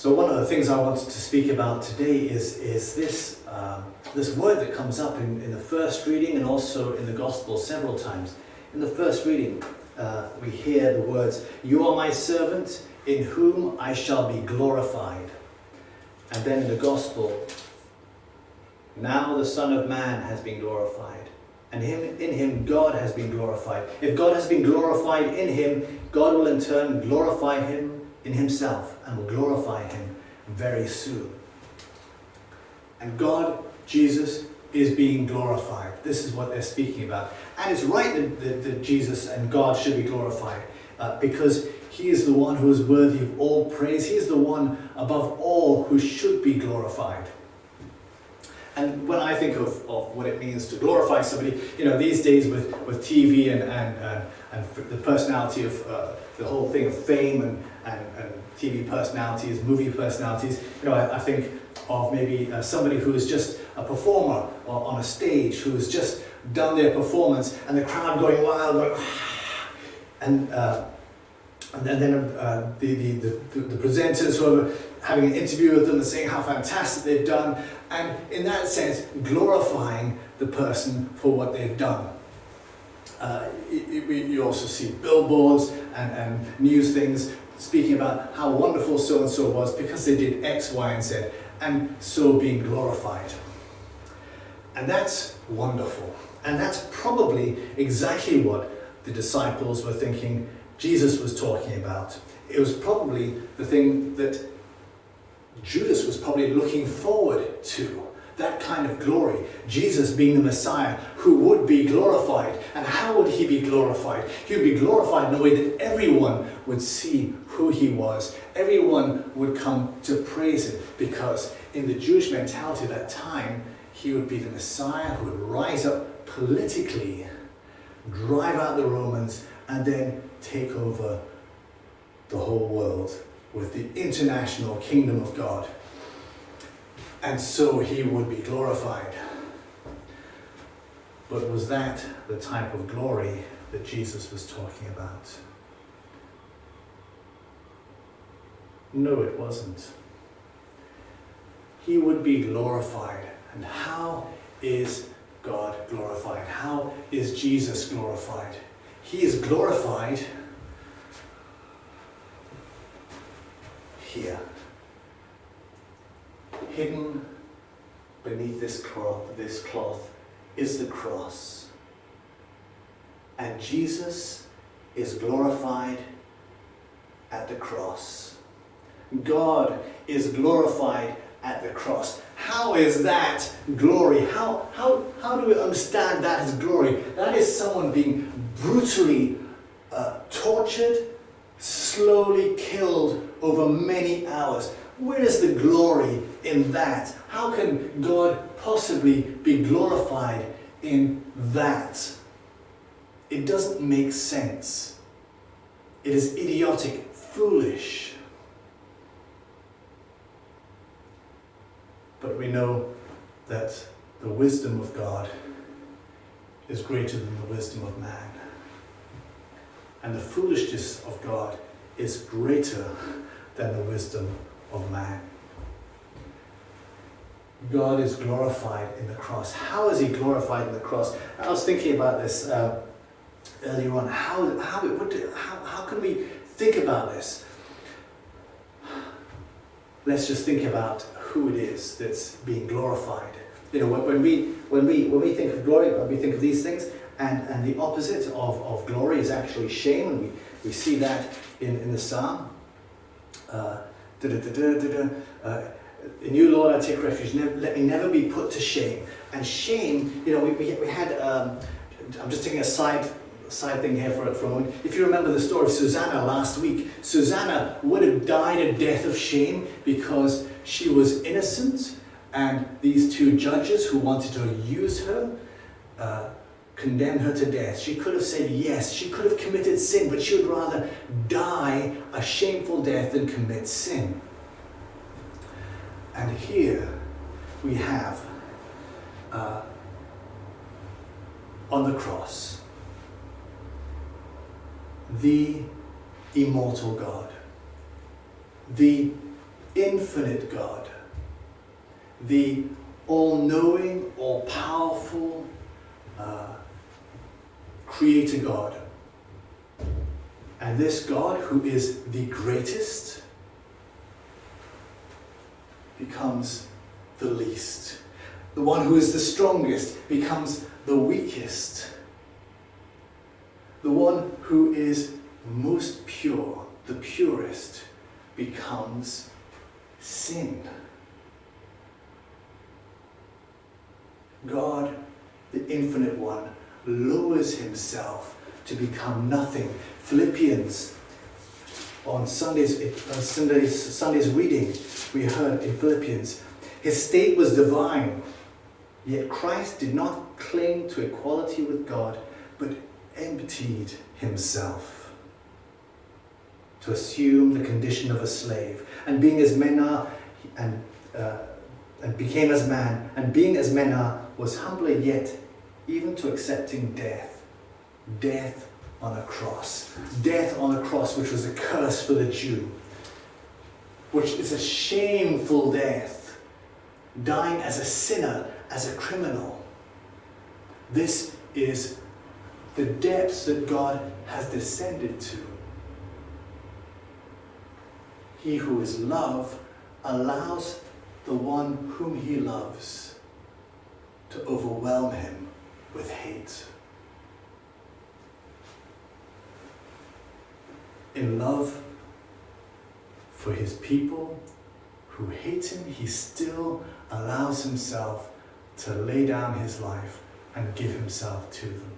So one of the things I wanted to speak about today is this this word that comes up in the first reading and also in the Gospel several times. In the first reading, we hear the words, "You are my servant, in whom I shall be glorified." And then in the Gospel, "Now the Son of Man has been glorified, and in him God has been glorified." If God has been glorified in him, God will in turn glorify him in himself and will glorify him very soon. And God, Jesus, is being glorified. This is what they're speaking about. And it's right that Jesus and God should be glorified because he is the one who is worthy of all praise. He is the one above all who should be glorified. And when I think of what it means to glorify somebody, these days with TV and the personality of the whole thing of fame and TV personalities, movie personalities, I think of maybe somebody who is just a performer on a stage, who has just done their performance, and the crowd going wild, going, and then the presenters who are having an interview with them and saying how fantastic they've done, and in that sense glorifying the person for what they've done. You also see billboards and news things speaking about how wonderful so-and-so was because they did X, Y, and Z, and so being glorified. And that's wonderful. And that's probably exactly what the disciples were thinking Jesus was talking about. It was probably the thing that Judas was probably looking forward to. That kind of glory. Jesus being the Messiah who would be glorified. And how would he be glorified? He would be glorified in a way that everyone would see who he was. Everyone would come to praise him, because in the Jewish mentality at that time, he would be the Messiah who would rise up politically, drive out the Romans, and then take over the whole world with the international kingdom of God. And so he would be glorified. But was that the type of glory that Jesus was talking about? No, it wasn't. He would be glorified. And how is God glorified? How is Jesus glorified? He is glorified here. Hidden beneath this cloth is the cross. And Jesus is glorified at the cross. God is glorified at the cross. How is that glory? How do we understand that as glory? That is someone being brutally tortured, slowly killed over many hours. Where is the glory in that? How can God possibly be glorified in that? It doesn't make sense. It is idiotic, foolish. But we know that the wisdom of God is greater than the wisdom of man. And the foolishness of God is greater than the wisdom of man. God is glorified in the cross. How is he glorified in the cross? I was thinking about this earlier on. How can we think about this? Let's just think about who it is that's being glorified. When we think of glory, when we think of these things, and the opposite of glory is actually shame, and we see that in the Psalm. In you, Lord, I take refuge. Let me never be put to shame. And shame, we had. I'm just taking a side thing here for a moment. If you remember the story of Susanna last week, Susanna would have died a death of shame because she was innocent, and these two judges who wanted to use her condemned her to death. She could have said yes. She could have committed sin, but she would rather die a shameful death than commit sin. And here we have on the cross the immortal God, the infinite God, the all-knowing, all-powerful Creator God. And this God, who is the greatest, becomes the least. The one who is the strongest becomes the weakest. The one who is most pure, the purest, becomes sin. God, the Infinite One, lowers himself to become nothing. Philippians, on Sunday's reading, we heard in Philippians, his state was divine, yet Christ did not cling to equality with God, but emptied himself to assume the condition of a slave, and being as men are, and became as man, and being as men are, was humbler yet, even to accepting death on a cross. Death on a cross, which was a curse for the Jew, which is a shameful death, dying as a sinner, as a criminal. This is the depths that God has descended to. He who is love allows the one whom he loves to overwhelm him with hate. In love for his people who hate him, he still allows himself to lay down his life and give himself to them.